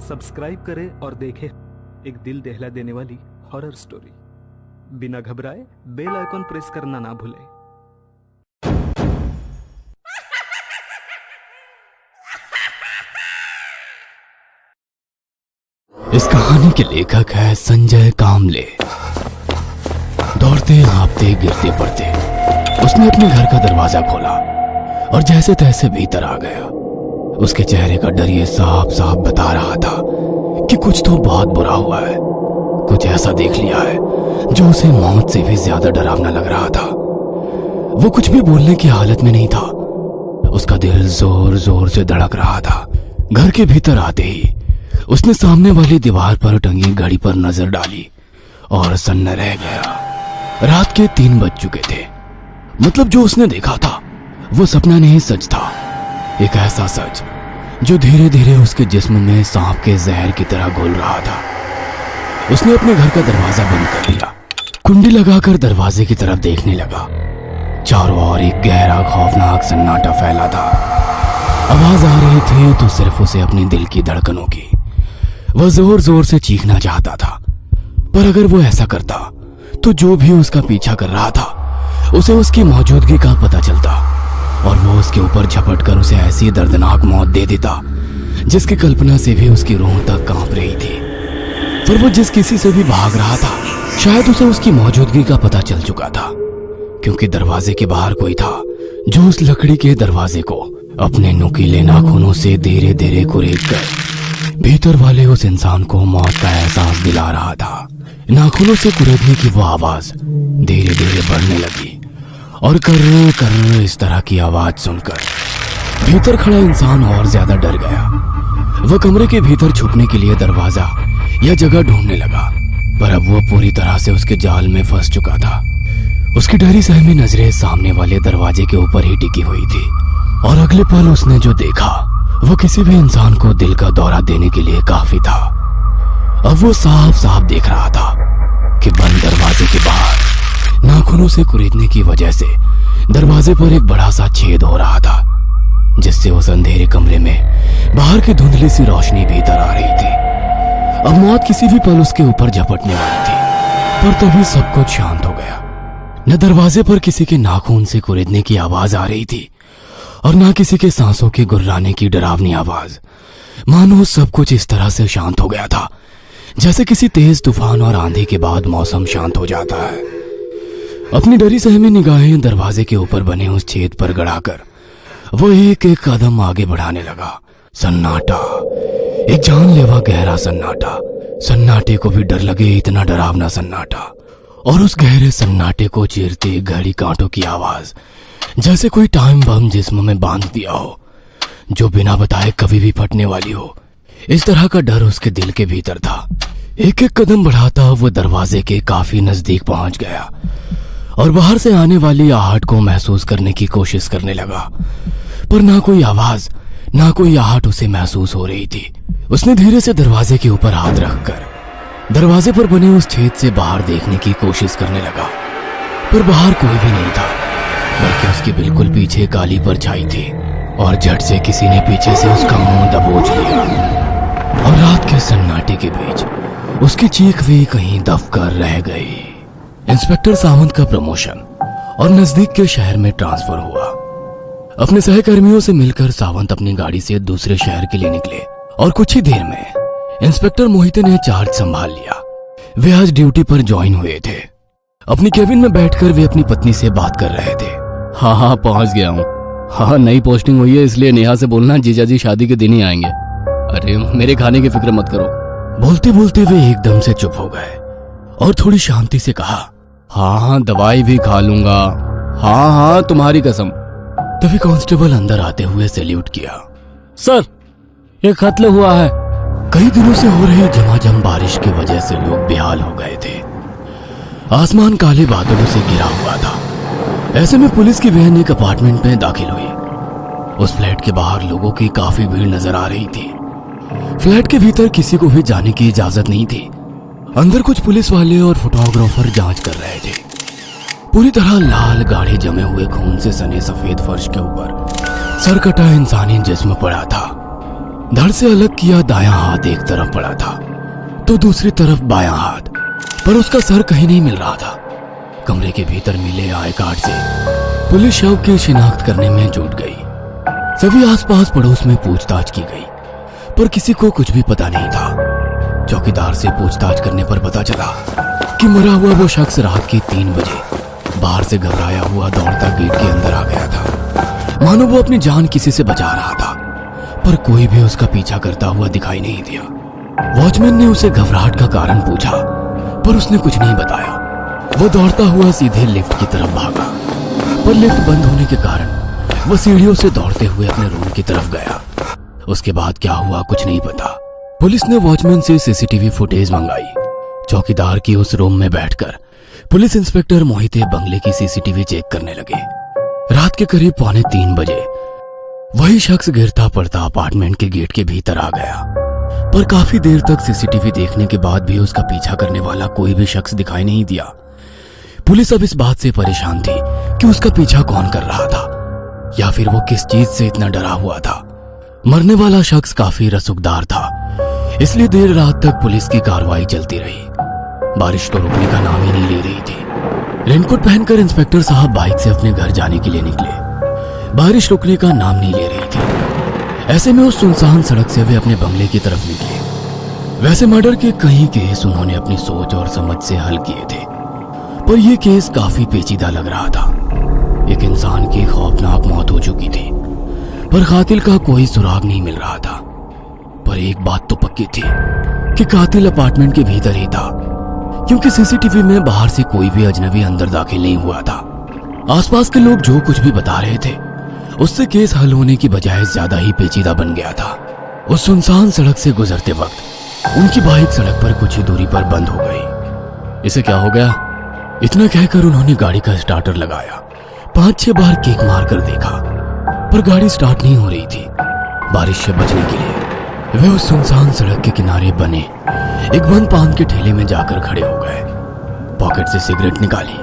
Subscribe करें और देखें एक दिल दहला देने वाली हॉरर स्टोरी। बिना घबराए बेल आइकॉन प्रेस करना ना भूलें। इस कहानी के लेखक है संजय कामले। दौड़ते हाँफते गिरते पड़ते उसने अपने घर का दरवाजा खोला और जैसे तैसे भीतर आ गया। उसके चेहरे का डर ये साफ साफ बता रहा था कि कुछ तो बहुत बुरा हुआ है। कुछ ऐसा देख लिया है जो उसे मौत से भी ज्यादा डरावना लग रहा था। वो कुछ भी बोलने की हालत में नहीं था। उसका दिल जोर जोर से धड़क रहा था। घर के भीतर आते ही उसने सामने वाली दीवार पर टंगी घड़ी पर नजर डाली और सन्न रह गया। रात के 3 बज चुके थे। मतलब जो उसने देखा था वो सपना नहीं, सच था। एक ऐसा सच जो धीरे धीरे उसके जिस्म में सांप के जहर की तरह घुल रहा था। उसने अपने घर का दरवाजा बंद कर दिया, कुंडी लगाकर दरवाजे की तरफ देखने लगा। चारों ओर एक गहरा खौफनाक सन्नाटा फैला था। आवाज आ रही थी तो सिर्फ उसे अपने दिल की धड़कनों की। वह जोर जोर से चीखना चाहता था, पर अगर वो ऐसा करता तो जो भी उसका पीछा कर रहा था उसे उसकी मौजूदगी का पता चलता और वो उसके ऊपर झपट कर उसे ऐसी दर्दनाक मौत दे देता जिसकी कल्पना से भी उसकी रूह तक कांप रही थी। पर वो जिस किसी से भी भाग रहा था शायद उसे उसकी मौजूदगी का पता चल चुका था, क्योंकि दरवाजे के बाहर कोई था जो उस लकड़ी के दरवाजे को अपने नुकीले नाखूनों से धीरे धीरे कुरेद कर भीतर वाले उस इंसान को मौत का एहसास दिला रहा था। नाखूनों से कुरेदने की वो आवाज धीरे धीरे बढ़ने लगी और कर्र कर्र इस तरह की आवाज सुनकर भीतर खड़ा इंसान और ज्यादा डर गया। वह कमरे के भीतर छुपने के लिए दरवाजा या जगह ढूंढने लगा, पर अब वो पूरी तरह से उसके जाल में फंस चुका था। उसकी डरी सहमी नजरें सामने वाले दरवाजे के ऊपर ही टिकी हुई थी और अगले पल उसने जो देखा वो किसी भी इंसान को दिल का दौरा देने के लिए काफी था। अब वो साफ साफ देख रहा था कि बंद दरवाजे के बाहर नाखूनों से कुरेदने की वजह से दरवाजे पर एक बड़ा सा छेद हो रहा था, जिससे उस अंधेरे कमरे में बाहर की धुंधली सी रोशनी भीतर आ रही थी। अब मौत किसी भी पल उसके ऊपर झपटने वाली थी, पर तभी सब कुछ शांत हो गया। न दरवाजे पर किसी के नाखून से कुरेदने की आवाज आ रही थी और ना किसी के सांसों के गुर्राने की डरावनी आवाज। मानो सब कुछ इस तरह से शांत हो गया था जैसे किसी तेज तूफान और आंधी के बाद मौसम शांत हो जाता है। अपनी डरी सहमी निगाहें दरवाजे के ऊपर बने उस छेद पर गड़ाकर वो एक एक कदम आगे बढ़ाने लगा। सन्नाटा, एक जानलेवा गहरा सन्नाटा। सन्नाटे को भी डर लगे इतना डरावना सन्नाटा, और उस गहरे सन्नाटे को चीरते घड़ी कांटों की आवाज, जैसे कोई टाइम बम जिस्म में बांध दिया हो, जो बिना बताए कभी भी फटने वाली हो। इस तरह का डर उसके दिल के भीतर था। एक एक कदम बढ़ाता वो दरवाजे के काफी नजदीक पहुंच गया और बाहर से आने वाली आहट को महसूस करने की कोशिश करने लगा, पर ना कोई आवाज ना कोई आहट उसे महसूस हो रही थी। उसने धीरे से दरवाजे के ऊपर हाथ रखकर दरवाजे पर बने उस छेद से बाहर देखने की कोशिश करने लगा, पर बाहर कोई भी नहीं था, बल्कि उसके बिल्कुल पीछे काली परछाई थी और झट से किसी ने पीछे से उसका मुंह दबोच लिया और रात के सन्नाटे के बीच उसकी चीख भी कहीं दब कर रह गई। इंस्पेक्टर सावंत का प्रमोशन और नजदीक के शहर में ट्रांसफर हुआ। अपने सहकर्मियों से मिलकर सावंत अपनी गाड़ी से दूसरे शहर के लिए निकले और कुछ ही देर में इंस्पेक्टर मोहिते ने चार्ज संभाल लिया। वे आज ड्यूटी पर ज्वाइन हुए थे। अपनी केबिन में बैठकर वे अपनी पत्नी से बात कर रहे थे। हाँ, पहुंच गया हूँ। हाँ, नई पोस्टिंग हुई है, इसलिए नेहा से बोलना जीजाजी शादी के दिन ही आएंगे। अरे मेरे खाने की फिक्र मत करो। बोलते बोलते वे एकदम से चुप हो गए और थोड़ी शांति से कहा, हाँ, दवाई भी खा लूंगा। हाँ, तुम्हारी कसम। तभी कांस्टेबल अंदर आते हुए सैल्यूट किया। सर, ये कत्ल हुआ है। कई दिनों से हो रही झमाझम बारिश की वजह से लोग बेहाल हो गए थे। आसमान काले बादलों से घिरा हुआ था। ऐसे में पुलिस की वैन एक अपार्टमेंट में दाखिल हुई। उस फ्लैट के बाहर लोगों की काफी भीड़ नजर आ रही थी। फ्लैट के भीतर किसी को भी जाने की इजाजत नहीं थी। अंदर कुछ पुलिस वाले और फोटोग्राफर जांच कर रहे थे। पूरी तरह लाल गाढ़े जमे हुए खून से सने सफेद फर्श के ऊपर सरकटा इंसानी जिस्म पड़ा था। धड़ से अलग किया दायां हाथ एक तरफ पड़ा था तो दूसरी तरफ बायां हाथ, पर उसका सर कहीं नहीं मिल रहा था। कमरे के भीतर मिले आई कार्ड से पुलिस शव की शिनाख्त करने में जुट गई। सभी आसपास पड़ोस में पूछताछ की गई, पर किसी को कुछ भी पता नहीं था। चौकीदार से पूछताछ करने पर पता चला कि मरा हुआ वो शख्स रात के 3 बजे बाहर से घबराया हुआ दौड़ता गेट के अंदर आ गया था, मानो वो अपनी जान किसी से बचा रहा था, पर कोई भी उसका पीछा करता हुआ दिखाई नहीं दिया। वॉचमैन ने उसे घबराहट का कारण पूछा, पर उसने कुछ नहीं बताया। वो दौड़ता हुआ सीधे लिफ्ट की तरफ भागा, पर लिफ्ट बंद होने के कारण वो सीढ़ियों से दौड़ते हुए अपने रूम की तरफ गया। उसके बाद क्या हुआ कुछ नहीं पता। पुलिस ने वॉचमैन से सीसीटीवी फुटेज मंगाई। चौकीदार की उस रूम में बैठकर पुलिस इंस्पेक्टर मोहिते बंगले की सीसीटीवी चेक करने लगे। रात के करीब 2:45 बजे वही शख्स गिरता पड़ता अपार्टमेंट के गेट के भीतर आ गया, पर काफी देर तक सीसीटीवी देखने के बाद भी उसका पीछा करने वाला कोई भी शख्स दिखाई नहीं दिया। पुलिस अब इस बात से परेशान थी कि उसका पीछा कौन कर रहा था, या फिर वो किस चीज से इतना डरा हुआ था। मरने वाला शख्स काफी रसूखदार था, इसलिए देर रात तक पुलिस की कार्रवाई चलती रही। बारिश तो रुकने का नाम ही नहीं ले रही थी। रेनकोट पहनकर इंस्पेक्टर साहब बाइक से अपने घर जाने के लिए निकले। बारिश रुकने का नाम नहीं ले रही थी। ऐसे में उस सुनसान सड़क से वे अपने बंगले की तरफ निकले। वैसे मर्डर के कई केस उन्होंने अपनी सोच और समझ से हल किए थे, पर यह केस काफी पेचीदा लग रहा था। एक इंसान की खौफनाक मौत हो चुकी थी, पर कातिल का कोई सुराग नहीं मिल रहा था। पर एक बात तो पक्की थी कि कातिल अपार्टमेंट के भीतर ही था, क्योंकि सीसीटीवी में बाहर से कोई भी अजनबी अंदर दाखिल नहीं हुआ था। आसपास के लोग जो कुछ भी बता रहे थे उससे केस हल होने की बजाय ज्यादा ही पेचीदा बन गया था। उस सुनसान सड़क से गुजरते वक्त उनकी बाइक सड़क पर कुछ ही दूरी पर बंद हो गई। इसे क्या हो गया? इतना कहकर उन्होंने गाड़ी का स्टार्टर लगाया। 5-6 बार किक मार कर देखा, पर गाड़ी स्टार्ट नहीं हो रही थी। बारिश से बचने के लिए वे उस सुनसान सड़क के किनारे बने एक बंद पान के ठेले में जाकर खड़े हो गए। पॉकेट से सिगरेट निकाली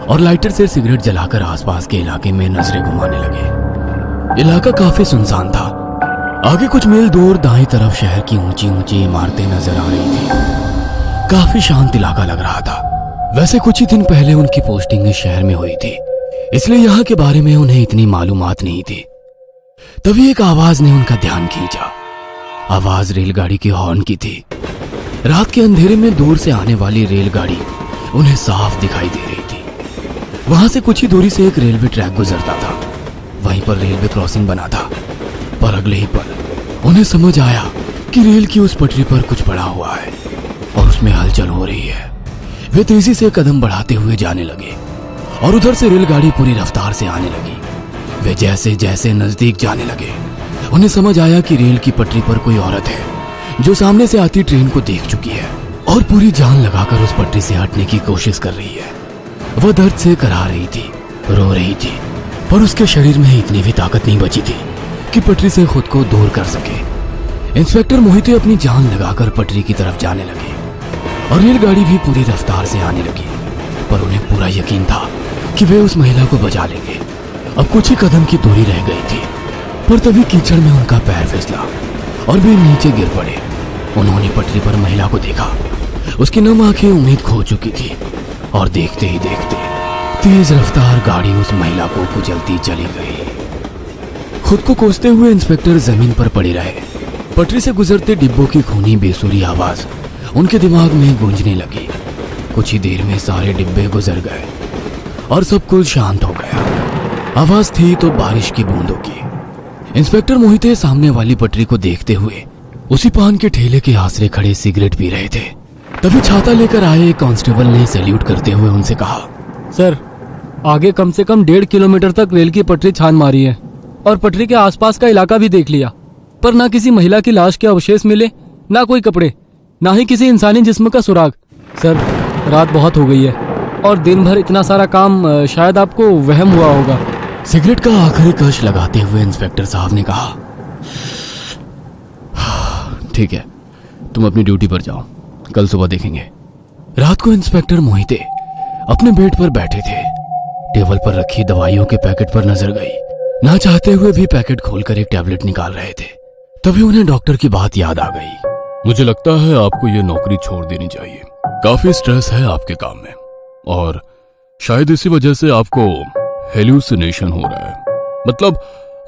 और लाइटर से सिगरेट जलाकर आसपास के इलाके में नजरें घुमाने लगे। इलाका काफी सुनसान था। आगे कुछ मील दूर दाईं तरफ शहर की ऊंची ऊंची इमारतें नजर आ रही थी। काफी शांत इलाका लग रहा था। वैसे कुछ ही दिन पहले उनकी पोस्टिंग इस शहर में हुई थी, इसलिए यहाँ के बारे में उन्हें इतनी मालूमात नहीं थी। तभी एक आवाज ने उनका ध्यान खींचा। आवाज रेलगाड़ी के हॉर्न की थी। रात के अंधेरे में दूर से आने वाली रेलगाड़ी उन्हें साफ दिखाई दे रही थी। वहां से कुछ ही दूरी से एक रेलवे ट्रैक गुजरता था। वहीं पर रेलवे क्रॉसिंग बना था, पर अगले ही पल उन्हें समझ आया कि रेल की उस पटरी पर कुछ पड़ा हुआ है और उसमें हलचल हो रही है। वे तेजी से कदम बढ़ाते हुए जाने लगे और उधर से रेलगाड़ी पूरी रफ्तार से आने लगी। वे जैसे जैसे नजदीक जाने लगे उन्हें समझ आया कि रेल की पटरी पर कोई औरत है जो सामने से आती ट्रेन को देख चुकी है और पूरी जान लगाकर उस पटरी से हटने की कोशिश कर रही है। वह दर्द से करा रही थी, रो रही थी, पर उसके शरीर में इतनी भी ताकत नहीं बची थी कि पटरी से खुद को दूर कर सके। इंस्पेक्टर मोहिते अपनी जान लगाकर पटरी की तरफ जाने लगे और रेलगाड़ी भी पूरी रफ्तार से आने लगी, पर उन्हें पूरा यकीन था कि वे उस महिला को बचा लेंगे। अब कुछ ही कदम की दूरी रह गई थी, पर तभी कीचड़ में उनका पैर फिसला और वे नीचे गिर पड़े। उन्होंने पटरी पर महिला को देखा। उसकी नम आंखें उम्मीद खो चुकी थी और देखते ही देखते तेज रफ्तार गाड़ी उस महिला को कुचलती चली गई। खुद को कोसते हुए इंस्पेक्टर जमीन पर पड़े रहे। पटरी से गुजरते डिब्बों की खूनी बेसुरी आवाज उनके दिमाग में गूंजने लगी। कुछ ही देर में सारे डिब्बे गुजर गए और सब कुछ शांत हो गया। आवाज थी तो बारिश की बूंदों की। इंस्पेक्टर मोहिते सामने वाली पटरी को देखते हुए उसी पान के ठेले के आसरे खड़े सिगरेट पी रहे थे। तभी छाता लेकर आए एक कांस्टेबल ने सैल्यूट करते हुए उनसे कहा, सर, आगे कम से कम 1.5 किलोमीटर तक रेल की पटरी छान मारी है और पटरी के आसपास का इलाका भी देख लिया, पर ना किसी महिला की लाश के अवशेष मिले, ना कोई कपड़े, ना ही किसी इंसानी जिस्म का सुराग। सर, रात बहुत हो गई है और दिन भर इतना सारा काम, शायद आपको वहम हुआ होगा। सिगरेट का आखिरी कश लगाते हुए इंस्पेक्टर साहब ने कहा, ठीक है, तुम अपनी ड्यूटी पर जाओ, कल सुबह देखेंगे। रात को इंस्पेक्टर मोहिते अपने बेड पर बैठे थे। टेबल पर रखी दवाइयों के पैकेट पर नजर गई। ना चाहते हुए भी पैकेट खोलकर एक टैबलेट निकाल रहे थे। तभी उन्हें डॉक्टर की बात याद आ गई। मुझे लगता है आपको ये नौकरी छोड़ देनी चाहिए। काफी स्ट्रेस है आपके काम में और शायद इसी वजह से आपको हेल्यूसिनेशन हो रहा है। मतलब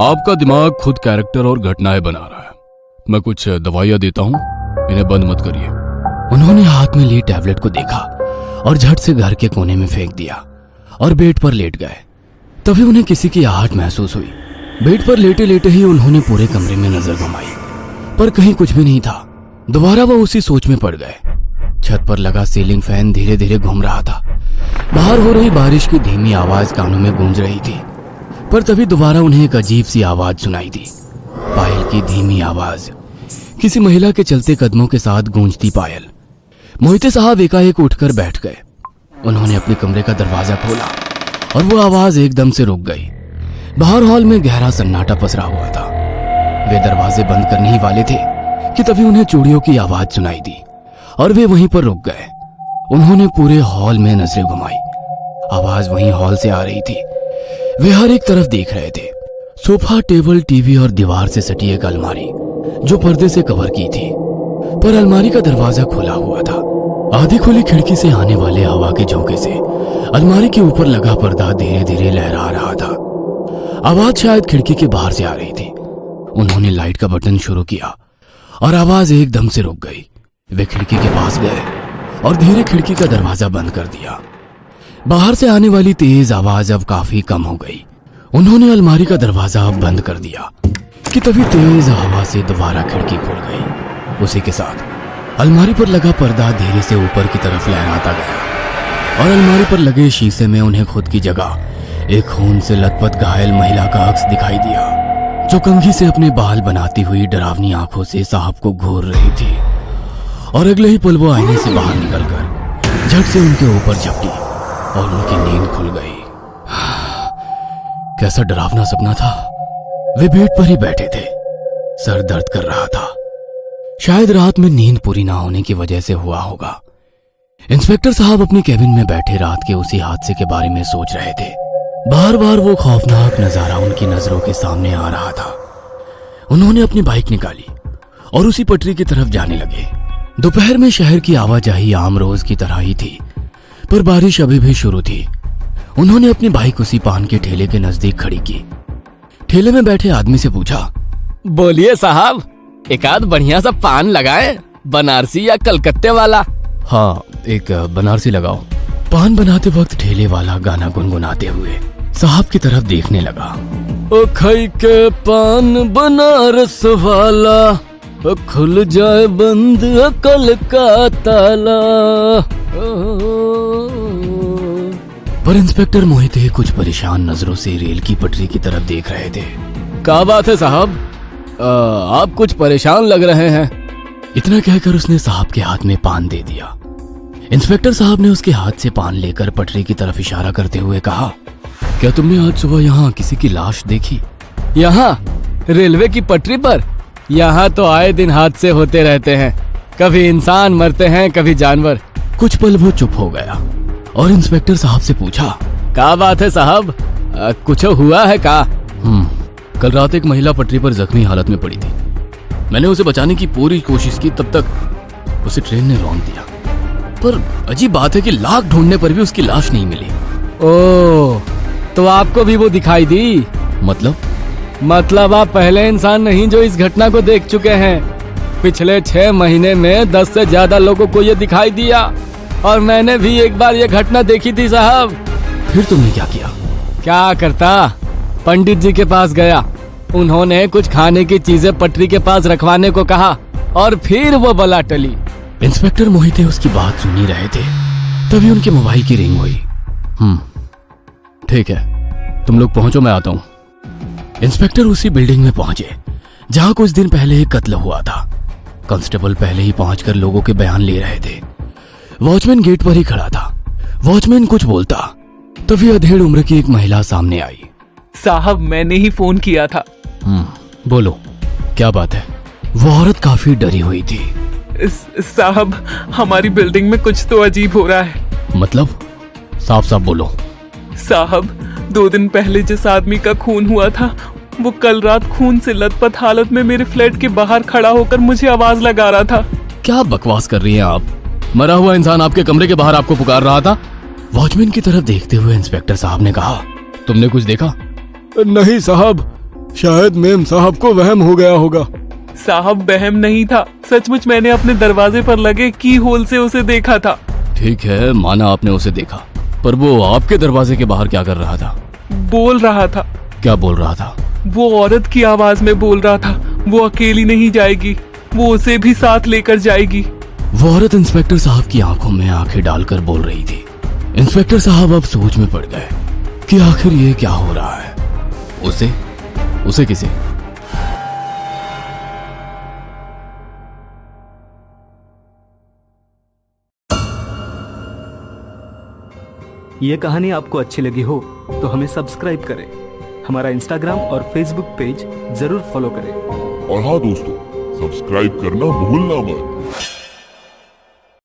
आपका दिमाग खुद कैरेक्टर और घटनाएं बना रहा है। मैं कुछ दवाइयां देता हूं, इन्हें बंद मत करिए। उन्होंने हाथ में ली टैबलेट को देखा और झट से घर के कोने में फेंक दिया और बेड पर लेट गए। तभी उन्हें किसी की आहट महसूस हुई। बेड पर लेटे लेटे ही उन्होंने पूरे कमरे में नजर घुमाई, पर कहीं कुछ भी नहीं था। दोबारा वह उसी सोच में पड़ गए। छत पर लगा सीलिंग फैन धीरे धीरे घूम रहा था। बाहर हो रही बारिश की धीमी आवाज कानों में गूंज रही थी। पर तभी दोबारा उन्हें एक अजीब सी आवाज सुनाई दी। पायल की धीमी आवाज, किसी महिला के चलते कदमों के साथ गूंजती पायल। मोहिते साहब एकाएक उठकर बैठ गए। उन्होंने अपने कमरे का दरवाजा खोला और वो आवाज एकदम से रुक गई। बाहर हॉल में गहरा सन्नाटा पसरा हुआ था। वे दरवाजे बंद करने ही वाले थे कि तभी उन्हें चूड़ियों की आवाज सुनाई दी और वे वहीं पर रुक गए। उन्होंने पूरे हॉल में नजरें घुमाई। आवाज वहीं हॉल से आ रही थी। वे हर एक तरफ देख रहे थे। सोफा, टेबल, टीवी और दीवार से सटी एक अलमारी जो पर्दे से कवर की थी, पर अलमारी का दरवाजा खुला हुआ था। आधी खुली खिड़की से आने वाले हवा के झोंके से अलमारी के ऊपर लगा पर्दा धीरे धीरे लहरा रहा था। आवाज शायद खिड़की के बाहर से आ रही थी। उन्होंने लाइट का बटन शुरू किया और आवाज एकदम से रुक गई। वे खिड़की के पास गए और धीरे खिड़की का दरवाजा बंद कर दिया। बाहर से आने वाली तेज आवाज अब काफी कम हो गई। उन्होंने अलमारी का दरवाजा अब बंद कर दिया कि तभी तेज हवा से दोबारा खिड़की खुल गई। उसी के साथ अलमारी पर लगा पर्दा धीरे से ऊपर की तरफ लहराता गया और अलमारी पर लगे शीशे में उन्हें खुद की जगह एक खून से लथपथ घायल महिला का अक्स दिखाई दिया, जो कंघी से अपने बाल बनाती हुई डरावनी आंखों से साहब को घूर रही थी। और अगले ही पल वो आईने से बाहर निकलकर झट से उनके ऊपर झपटी और उनकी नींद खुल गई। कैसा डरावना सपना था। वे बेड पर ही बैठे थे। सर दर्द कर रहा था। शायद रात में नींद पूरी ना होने की वजह से हुआ होगा। इंस्पेक्टर साहब अपनी कैबिन में बैठे रात के उसी हादसे के बारे में सोच रहे थे। बार बार वो खौफनाक नजारा उनकी नजरों के सामने आ रहा था। उन्होंने अपनी बाइक निकाली और उसी पटरी की तरफ जाने लगे। दोपहर में शहर की आवाजाही आम रोज की तरह ही थी, पर बारिश अभी भी शुरू थी। उन्होंने अपनी बाइक उसी पान के ठेले के नजदीक खड़ी की। ठेले में बैठे आदमी से पूछा, बोलिए साहब, एक आध बढ़िया सा पान लगाएं, बनारसी या कलकत्ते वाला। हाँ, एक बनारसी लगाओ। पान बनाते वक्त ठेले वाला गाना गुनगुनाते हुए साहब की तरफ देखने लगा। ओ खई के पान बनारस वाला, ओ खुल जाए बंद अकल का ताला। पर इंस्पेक्टर मोहिते कुछ परेशान नजरों से रेल की पटरी की तरफ देख रहे थे। क्या बात है साहब, आप कुछ परेशान लग रहे हैं। इतना कहकर उसने साहब के हाथ में पान दे दिया। इंस्पेक्टर साहब ने उसके हाथ से पान लेकर पटरी की तरफ इशारा करते हुए कहा, क्या तुमने आज सुबह यहाँ किसी की लाश देखी? यहाँ रेलवे की पटरी पर? यहाँ तो आए दिन हादसे होते रहते हैं। कभी इंसान मरते हैं, कभी जानवर। कुछ पल वो चुप हो गया और इंस्पेक्टर साहब से पूछा, क्या बात है साहब, कुछ हुआ है का? कल रात एक महिला पटरी पर जख्मी हालत में पड़ी थी। मैंने उसे बचाने की पूरी कोशिश की, तब तक उसे ट्रेन ने रौंद दिया। पर अजीब बात है कि लाख ढूंढने पर भी उसकी लाश नहीं मिली। ओह, तो आपको भी वो दिखाई दी? मतलब आप पहले इंसान नहीं जो इस घटना को देख चुके हैं। पिछले 6 महीने में 10 से ज्यादा लोगों को ये दिखाई दिया और मैंने भी एक बार ये घटना देखी थी साहब। फिर तुमने क्या किया? क्या करता, पंडित जी के पास गया। उन्होंने कुछ खाने की चीजें पटरी के पास रखवाने को कहा और फिर वो बला टली। इंस्पेक्टर मोहिते उसकी बात सुन ही रहे थे, तभी उनके मोबाइल की रिंग हुई। ठीक है, तुम लोग पहुंचो, मैं आता हूं। इंस्पेक्टर उसी बिल्डिंग में पहुंचे जहां कुछ दिन पहले एक कत्ल हुआ था। कांस्टेबल पहले ही पहुंचकर लोगों के बयान ले रहे थे। वॉचमैन गेट पर ही खड़ा था। वॉचमैन कुछ बोलता, तभी अधेड़ उम्र की एक महिला सामने आई। साहब, मैंने ही फोन किया था। बोलो, क्या बात है? वो औरत काफी डरी हुई थी। साहब, हमारी बिल्डिंग में कुछ तो अजीब हो रहा है। मतलब? साफ साफ बोलो। साहब, 2 दिन पहले जिस आदमी का खून हुआ था वो कल रात खून से लथपथ हालत में मेरे फ्लैट के बाहर खड़ा होकर मुझे आवाज लगा रहा था। क्या बकवास कर रही हैं आप? मरा हुआ इंसान आपके कमरे के बाहर आपको पुकार रहा था। वॉचमैन की तरफ देखते हुए इंस्पेक्टर साहब ने कहा, तुमने कुछ देखा? नहीं साहब, शायद मेम साहब को वहम हो गया होगा। साहब वहम नहीं था, सचमुच मैंने अपने दरवाजे पर लगे की होल से उसे देखा था। ठीक है, माना आपने उसे देखा, पर वो आपके दरवाजे के बाहर क्या कर रहा था? बोल रहा था। क्या बोल रहा था? वो औरत की आवाज में बोल रहा था, वो अकेली नहीं जाएगी, वो उसे भी साथ लेकर जाएगी। वो औरत इंस्पेक्टर साहब की आंखों में आंखें डालकर बोल रही थी। इंस्पेक्टर साहब अब सोच में पड़ गए कि आखिर ये क्या हो रहा है। उसे किसे? ये कहानी आपको अच्छी लगी हो तो हमें सब्सक्राइब करें, हमारा इंस्टाग्राम और फेसबुक पेज जरूर फॉलो करें। और हाँ दोस्तों, सब्सक्राइब करना भूलना मत।